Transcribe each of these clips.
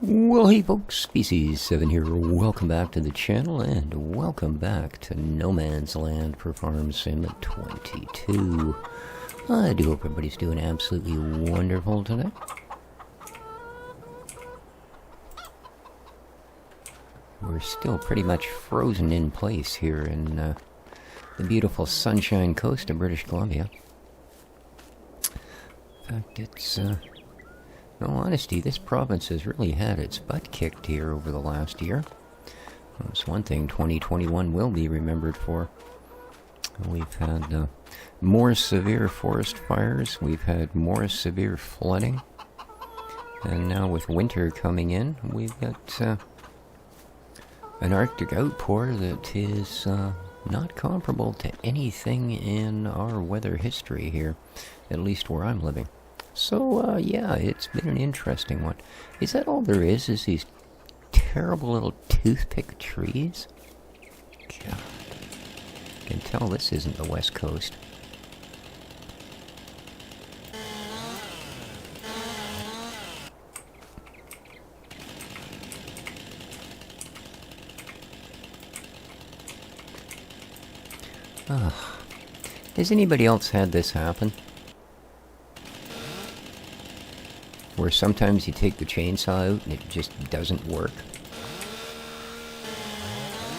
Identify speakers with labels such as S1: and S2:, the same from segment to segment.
S1: Well, hey folks, pt.7 here. Welcome back to the channel, and welcome back to No Man's Land for Farm Sim 22. I do hope everybody's doing absolutely wonderful today. We're still pretty much frozen in place here in the beautiful Sunshine Coast of British Columbia. In fact, it's... in all honesty, this province has really had its butt kicked here over the last year. That's one thing 2021 will be remembered for. We've had more severe forest fires, we've had more severe flooding, and now with winter coming in, we've got an Arctic outpour that is not comparable to anything in our weather history here, at least where I'm living. So, yeah, it's been an interesting one. Is that all there is these terrible little toothpick trees? God. I can tell this isn't the West Coast. Has anybody else had this happen? Where sometimes you take the chainsaw out and it just doesn't work.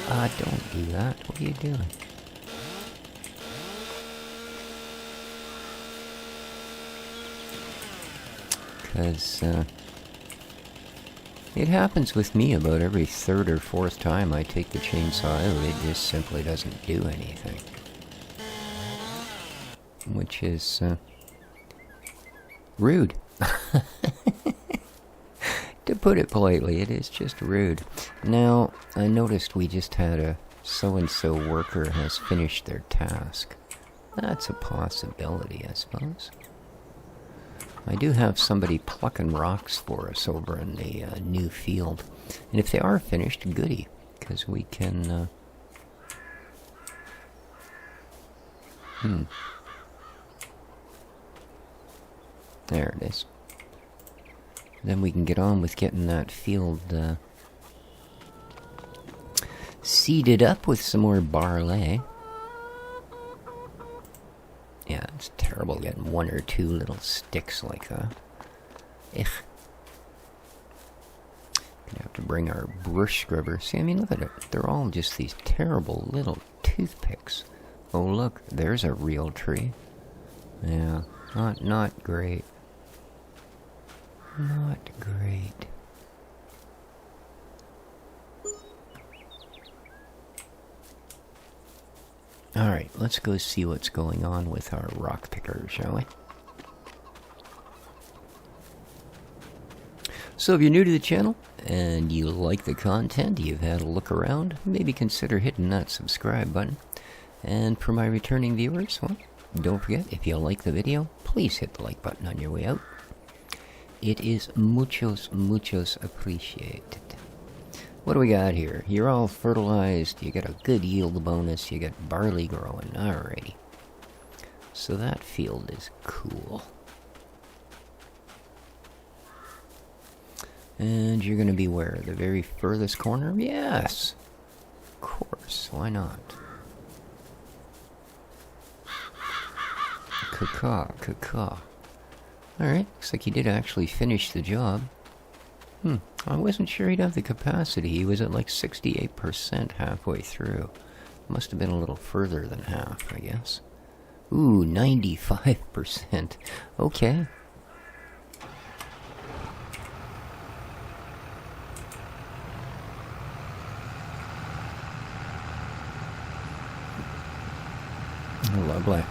S1: Don't do that. What are you doing? Because, it happens with me about every third or fourth time I take the chainsaw out. It just simply doesn't do anything. Which is, rude. To put it politely, it is just rude. Now, I noticed we just had a so-and-so worker has finished their task. That's a possibility, I suppose. I do have somebody plucking rocks for us over in the new field. And if they are finished, goody. Because we can... There it is. Then we can get on with getting that field seeded up with some more barley. Yeah, it's terrible getting one or two little sticks like that. Ugh. Gonna have to bring our brush scrubber. See, I mean, look at it. They're all just these terrible little toothpicks. Oh, look, there's a real tree. Yeah, not great. Not great. Alright, let's go see what's going on with our rock picker, shall we? So if you're new to the channel, and you like the content, you've had a look around, maybe consider hitting that subscribe button. And for my returning viewers, well, don't forget, if you like the video, please hit the like button on your way out. It is muchos appreciated. What do we got here? You're all fertilized, you get a good yield bonus, you get barley growing, alrighty. So that field is cool. And you're gonna be where? The very furthest corner? Yes! Of course, why not? Caw. Alright, looks like he did actually finish the job. I wasn't sure he'd have the capacity. He was at like 68% halfway through. Must have been a little further than half, I guess. Ooh, 95%. Okay. Lovely.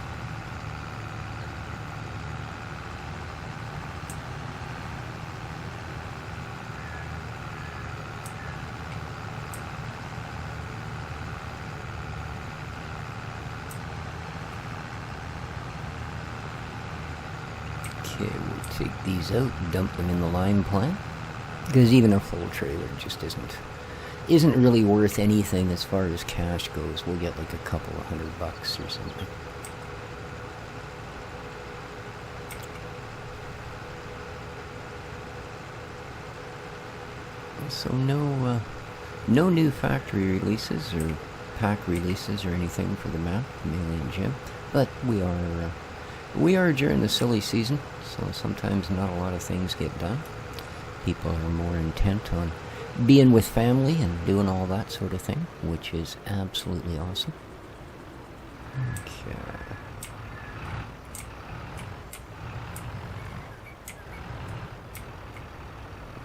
S1: Okay, we'll take these out and dump them in the lime plant. Because even a full trailer just isn't really worth anything as far as cash goes. We'll get like a couple of $100 or something. So no new factory releases or pack releases or anything for the map, Melee and Jim. But we are during the silly season, so sometimes not a lot of things get done. People are more intent on being with family and doing all that sort of thing, which is absolutely awesome. Okay.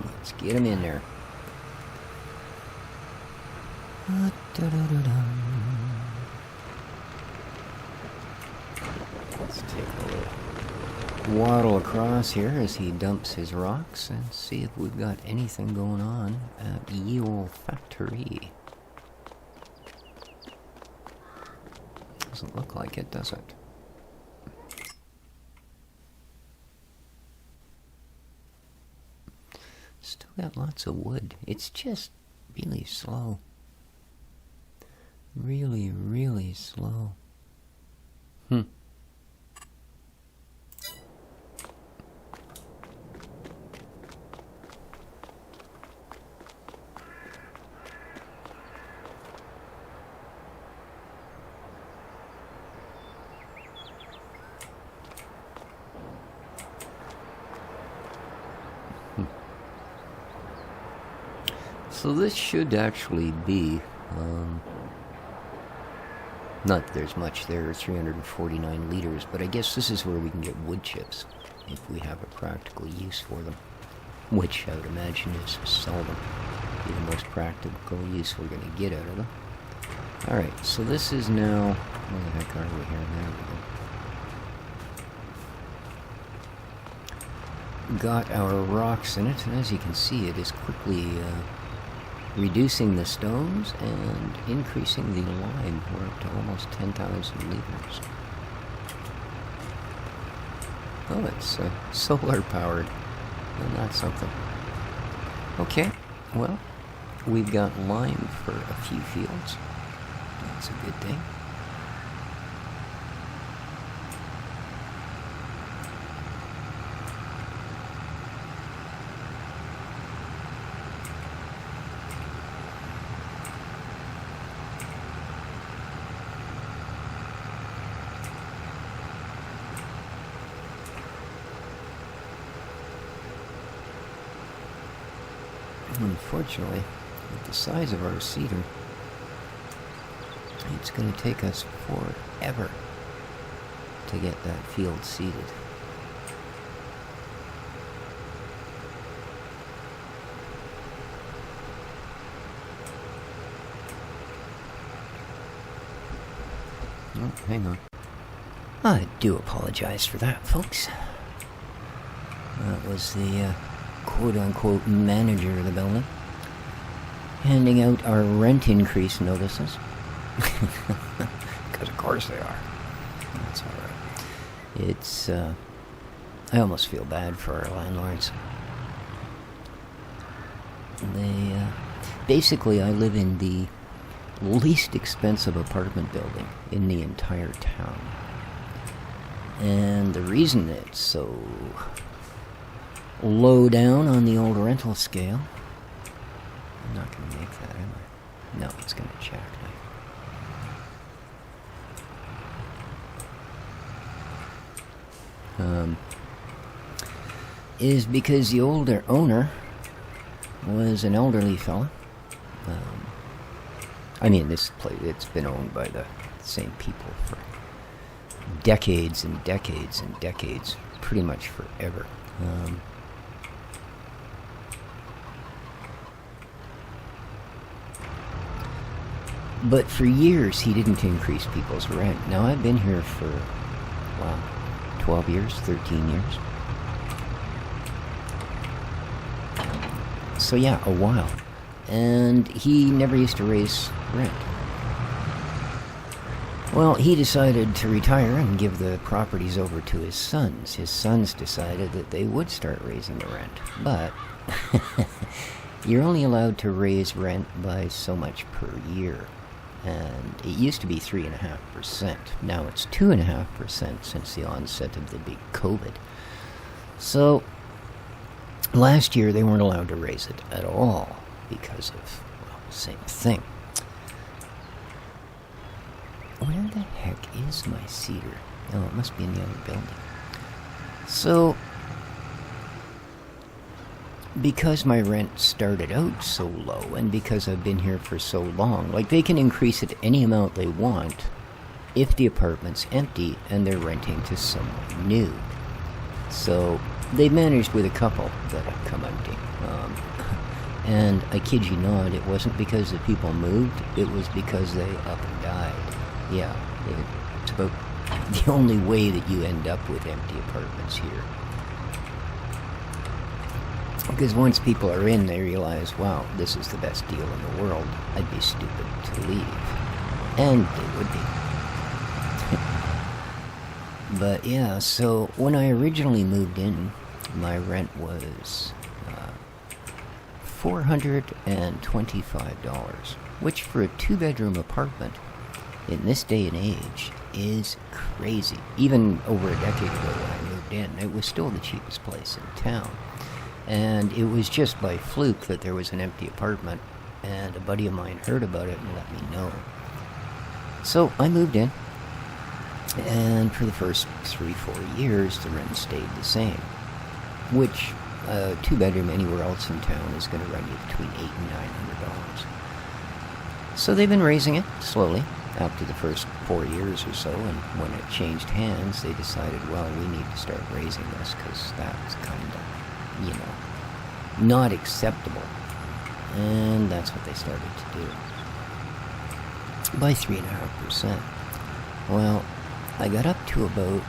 S1: Let's get him in there. Let's take a little waddle across here as he dumps his rocks and see if we've got anything going on at Ye Olde Factory. Doesn't look like it, does it? Still got lots of wood. It's just really slow. Really, really slow. So this should actually be, not that there's much there, 349 liters, but I guess this is where we can get wood chips, if we have a practical use for them, which I would imagine is seldom be the most practical use we're going to get out of them. Alright, so this is now, where the heck are we here? There we go. Got our rocks in it, and as you can see, it is quickly reducing the stones and increasing the lime. We're up to almost 10,000 liters. Oh, it's solar powered. And that's something. Okay, well, we've got lime for a few fields. That's a good thing. Unfortunately, with the size of our cedar, it's going to take us forever to get that field seeded. Oh, hang on. I do apologize for that, folks. That was the quote-unquote manager of the building handing out our rent increase notices. Because of course they are. That's alright. It's, I almost feel bad for our landlords. They, basically I live in the least expensive apartment building in the entire town. And the reason it's so low down on the old rental scale. I'm not going to make that, am I? No, it's going to jackknife. Is because the older owner was an elderly fella. I mean, this place, it's been owned by the same people for decades and decades and decades, pretty much forever. But for years, he didn't increase people's rent. Now, I've been here for, wow, 12 years, 13 years. So yeah, a while. And he never used to raise rent. Well, he decided to retire and give the properties over to his sons. His sons decided that they would start raising the rent. But you're only allowed to raise rent by so much per year. And it used to be 3.5%. Now it's 2.5% since the onset of the big COVID. So last year they weren't allowed to raise it at all. because of, well, the same thing. Where the heck is my cedar? Oh, it must be in the other building. So, because my rent started out so low, and because I've been here for so long, like, they can increase it any amount they want if the apartment's empty and they're renting to someone new. So, they managed with a couple that have come empty. And I kid you not, it wasn't because the people moved, it was because they up and died. Yeah, it's about the only way that you end up with empty apartments here. Because once people are in, they realize, wow, this is the best deal in the world. I'd be stupid to leave. And they would be. But yeah, so when I originally moved in, my rent was $425, which for a 2-bedroom apartment in this day and age is crazy. Even over a decade ago when I moved in, it was still the cheapest place in town. And it was just by fluke that there was an empty apartment, and a buddy of mine heard about it and let me know. So I moved in, and for the first 3-4 years, the rent stayed the same, which a 2-bedroom anywhere else in town is going to run you between $800 and $900. So they've been raising it slowly after the first 4 years or so, and when it changed hands, they decided, well, we need to start raising this because that's kind of, you know, not acceptable. And that's what they started to do. By 3.5%. Well, I got up to about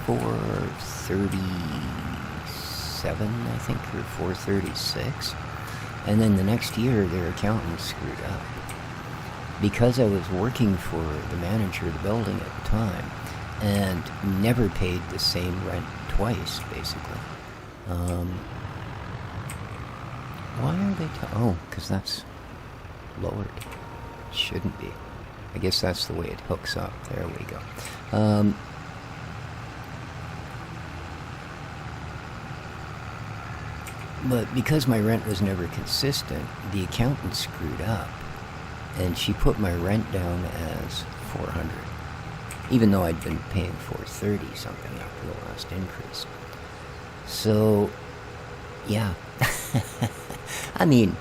S1: 437, I think, or 436. And then the next year, their accountant screwed up. Because I was working for the manager of the building at the time, and never paid the same rent twice, basically. Why are they... oh, because that's lowered. Shouldn't be. I guess that's the way it hooks up. There we go. But because my rent was never consistent, the accountant screwed up, and she put my rent down as $400, even though I'd been paying $430 something after the last increase. So, yeah. I mean,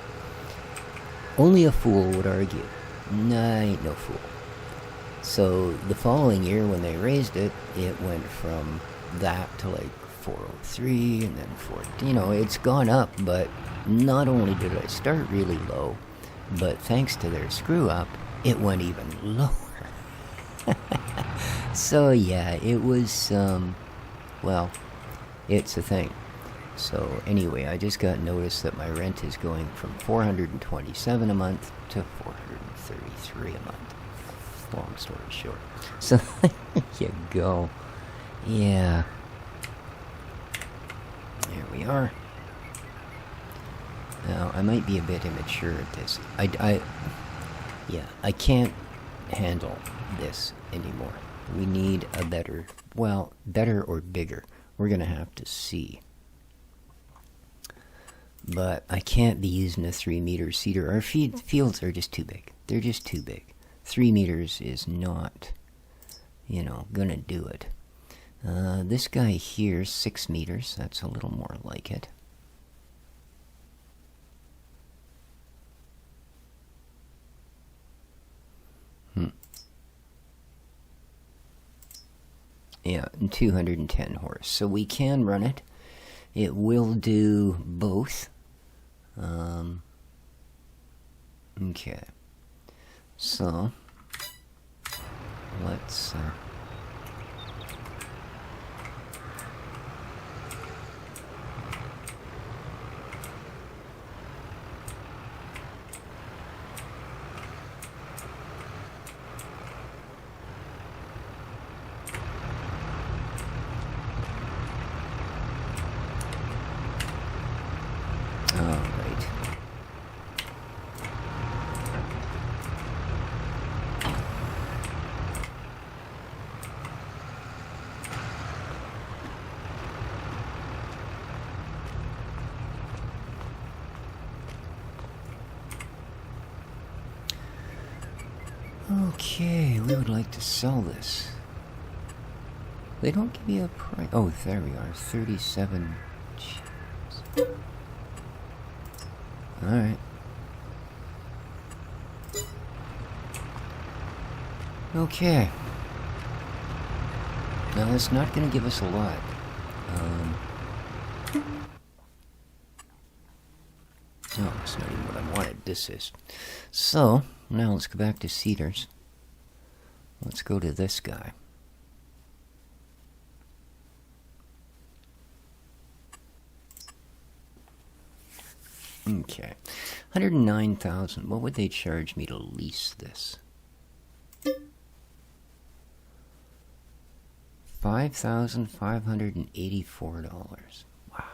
S1: only a fool would argue. I ain't no fool. So the following year when they raised it, it went from that to like 403 and then 4. You know, it's gone up, but not only did I start really low, but thanks to their screw up, it went even lower. So yeah, it was, well, it's a thing. So anyway, I just got notice that my rent is going from $427 a month to $433 a month. Long story short. So there you go. Yeah. There we are. Now, I might be a bit immature at this. I can't handle this anymore. We need a better, well, better or bigger. We're going to have to see. But I can't be using a 3-meter cedar. Our fields are just too big. They're just too big. 3 meters is not, you know, gonna do it. This guy here, 6 meters. That's a little more like it. Yeah, and 210 horse. So we can run it. It will do both. Okay. So, let's... Okay, we would like to sell this. They don't give you a price. Oh, there we are. 37. Jeez. Alright. Okay. Now, that's not going to give us a lot. Oh, that's not even what I wanted. This is. So, now let's go back to Cedars. Let's go to this guy. Okay. 109,000. What would they charge me to lease this? $5,584. Wow.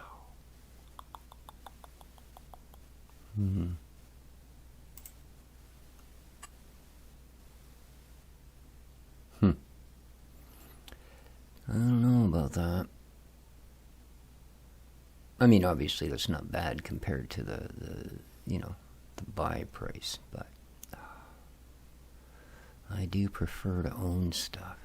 S1: I don't know about that. I mean, obviously that's not bad compared to the you know, the buy price, but I do prefer to own stuff.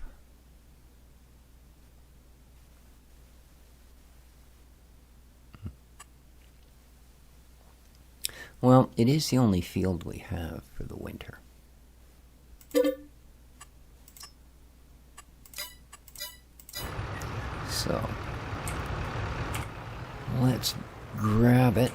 S1: Well, it is the only field we have for the winter. So, let's grab it.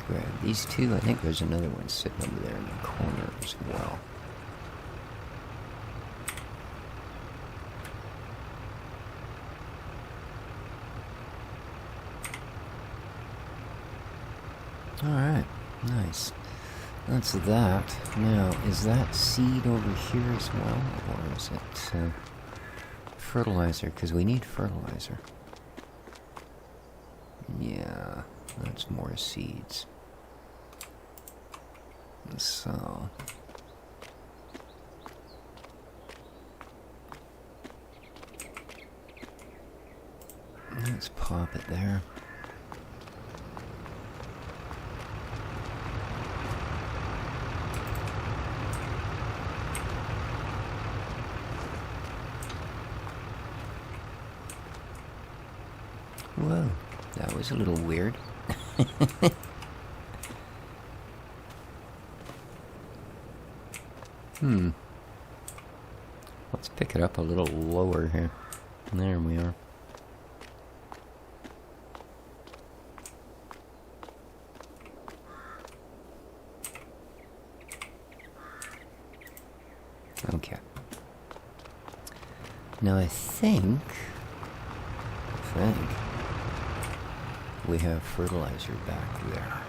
S1: Grab these two. I think there's another one sitting over there in the corner as well. Alright, nice. That's that. Now, is that seed over here as well? Or is it fertilizer? Because we need fertilizer. Yeah, that's more seeds. So, let's pop it there. Whoa, that was a little weird. Let's pick it up a little lower here. There we are. Okay. Now I think we have fertilizer back there.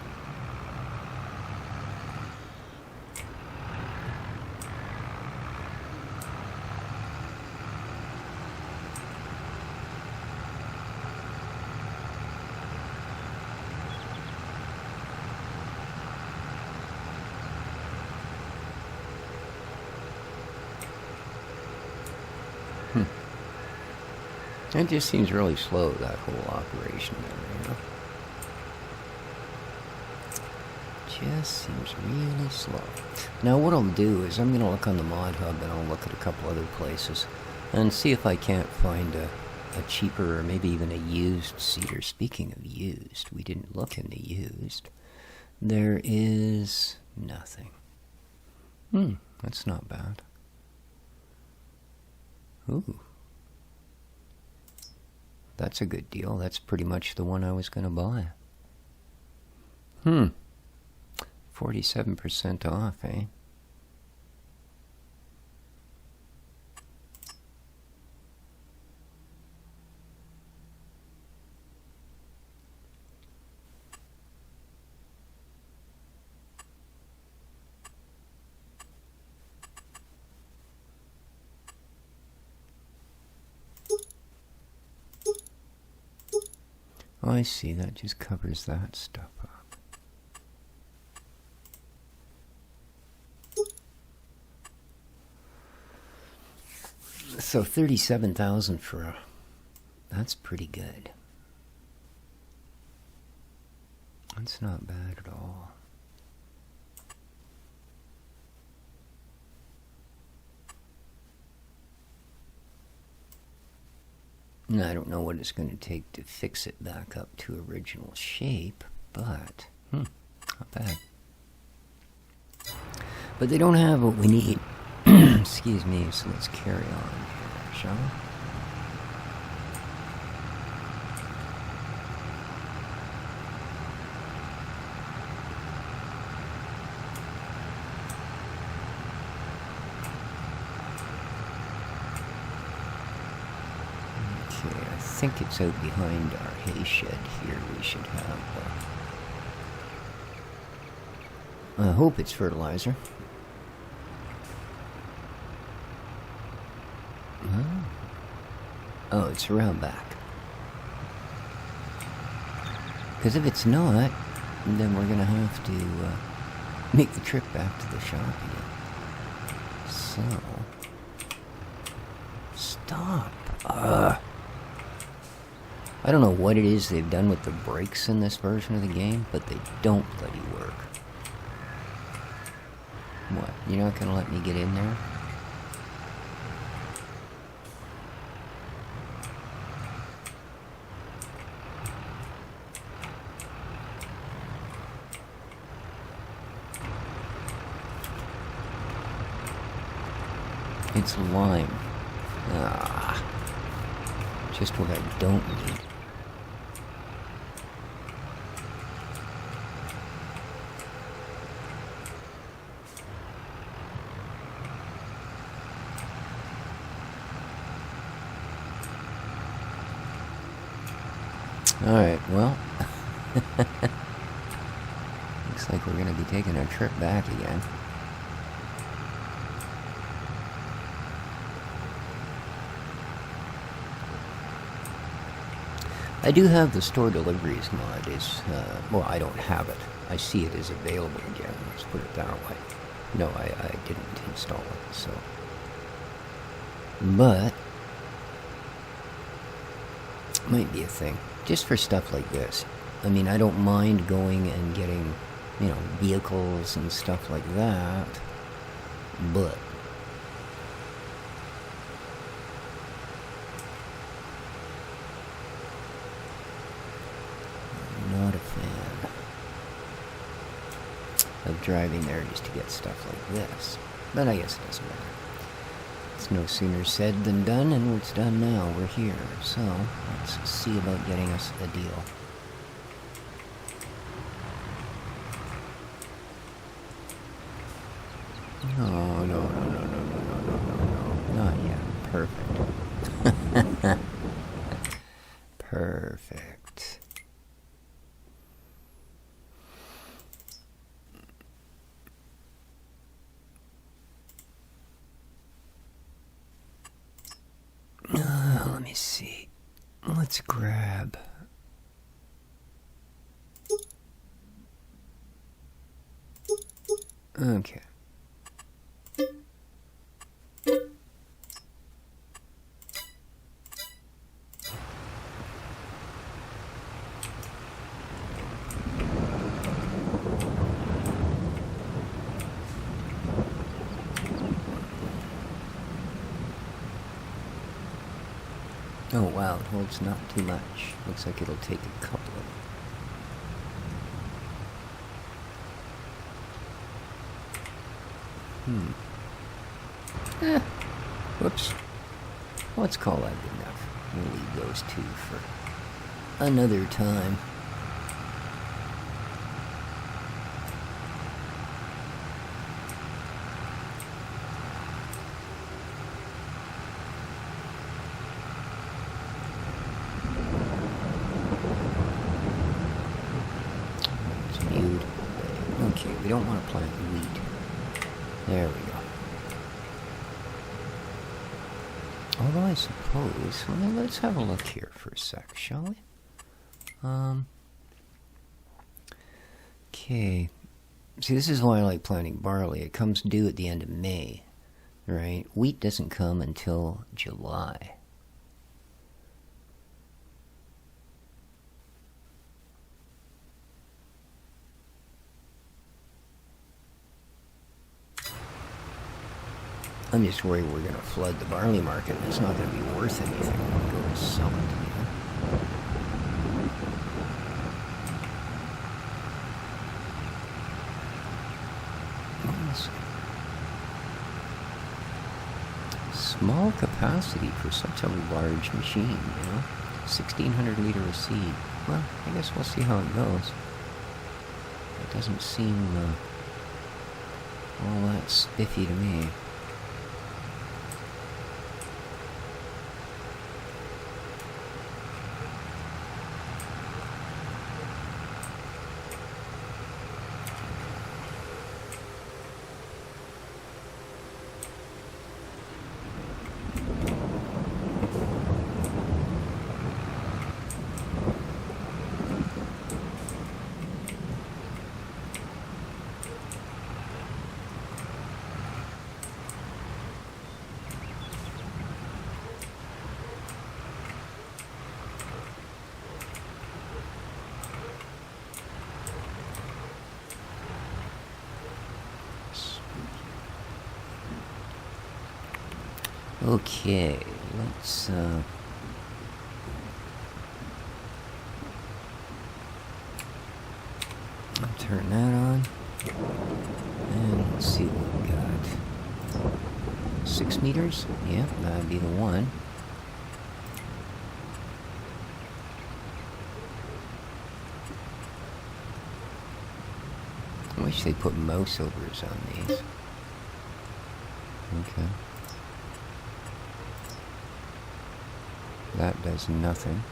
S1: It just seems really slow, that whole operation there, you know? Just seems really slow. Now what I'll do is I'm going to look on the Mod Hub and I'll look at a couple other places and see if I can't find a cheaper or maybe even a used cedar. Speaking of used, we didn't look into used. There is nothing. That's not bad. Ooh. That's a good deal. That's pretty much the one I was going to buy. 47% off, eh? Oh, I see. That just covers that stuff up. So 37,000 for a... That's pretty good. That's not bad at all. Now, I don't know what it's going to take to fix it back up to original shape, but not bad. But they don't have what we need. Excuse me, so let's carry on here, shall we? I think it's out behind our hay shed here. We should have... I hope it's fertilizer. Oh, it's around back. Because if it's not, then we're going to have to make the trip back to the shop again. So... Stop. I don't know what it is they've done with the brakes in this version of the game, but they don't bloody work. What? You're not going to let me get in there? It's lime. Just what I don't need. Alright, well, looks like we're going to be taking our trip back again. I do have the store deliveries mod. Well, I don't have it. I see it is available again. Let's put it that way. No, I didn't install it, so. But might be a thing. Just for stuff like this. I mean, I don't mind going and getting, you know, vehicles and stuff like that. But I'm not a fan of driving there just to get stuff like this. But I guess it doesn't matter. It's no sooner said than done, and it's done now. We're here. So, let's see about getting us a deal. No, no, no, no, no, no, no, no, no, not yet. Perfect. Perfect. Let me see. Let's grab... Okay. Oh wow, it holds not too much. Looks like it'll take a couple of... Whoops. Let's call that good enough. We'll leave those two for another time. We don't want to plant wheat. There we go. Although I suppose... Well, let's have a look here for a sec, shall we? Okay. See, this is why I like planting barley. It comes due at the end of May, right? Wheat doesn't come until July. I'm just worried we're going to flood the barley market and it's not going to be worth anything when we go to sell it, Small capacity for such a large machine, 1,600 liter of seed. Well, I guess we'll see how it goes. It doesn't seem all that spiffy to me. Okay, let's turn that on, and let's see what we got. 6 meters? Yeah, that'd be the one. I wish they put mouse overs on these. Okay. That does nothing.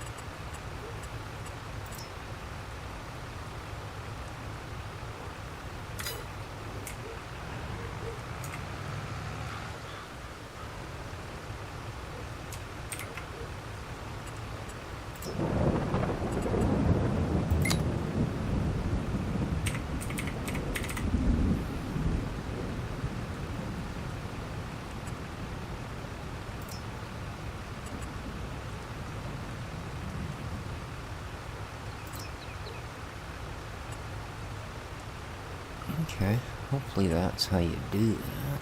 S1: Okay, hopefully that's how you do that.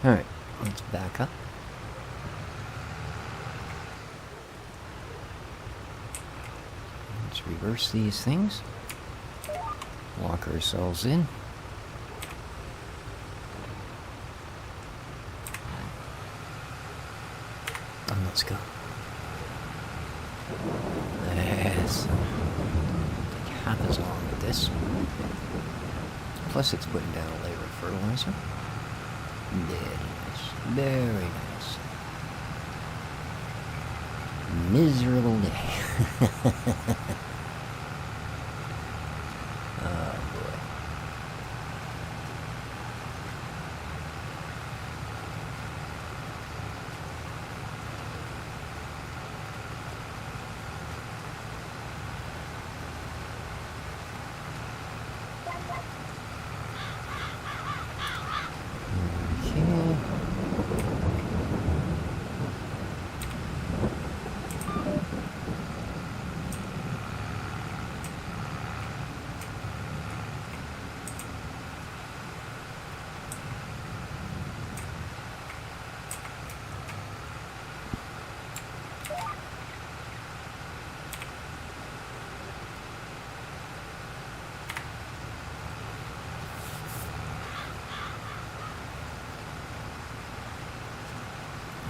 S1: Alright, let's back up. Let's reverse these things. Lock ourselves in. And let's go. Yes. Take half as long with this. Plus it's putting down a layer of fertilizer. Very nice. Very nice. Miserable day. Oh boy.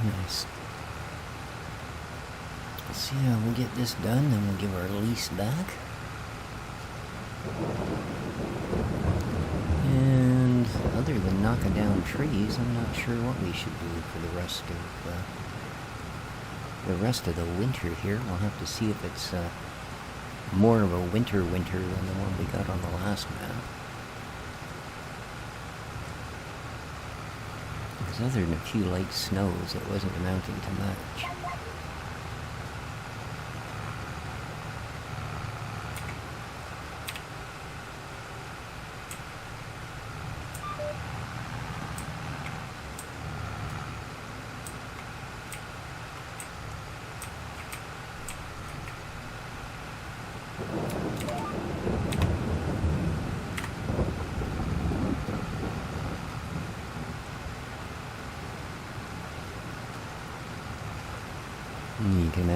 S1: Nice. So yeah, we'll get this done, then we'll give our lease back. And other than knocking down trees, I'm not sure what we should do for the rest of the winter here. We'll have to see if it's more of a winter than the one we got on the last map. Because other than a few light snows, it wasn't amounting to much.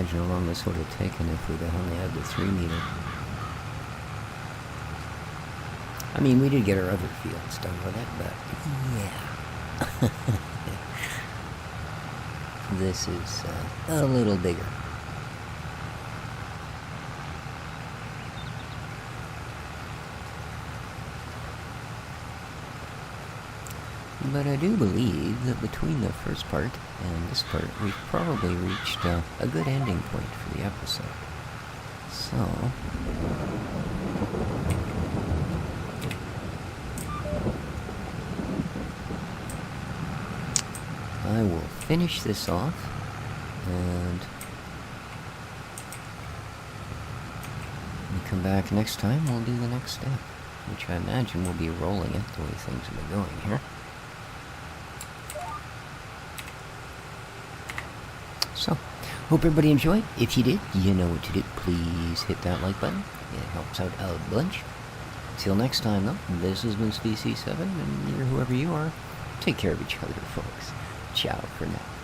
S1: imagine how long this would have taken if we'd only had the 3 meter. I mean, we did get our other fields done with it, but yeah. This is a little bigger. But I do believe that between the first part and this part, we've probably reached a good ending point for the episode. So, I will finish this off, and when we come back next time, we'll do the next step, which I imagine will be rolling it the way things have been going here. So, hope everybody enjoyed. If you did, you know what to do. Please hit that like button. It helps out a bunch. Till next time, though, this has been pt.7, and you're whoever you are. Take care of each other, folks. Ciao for now.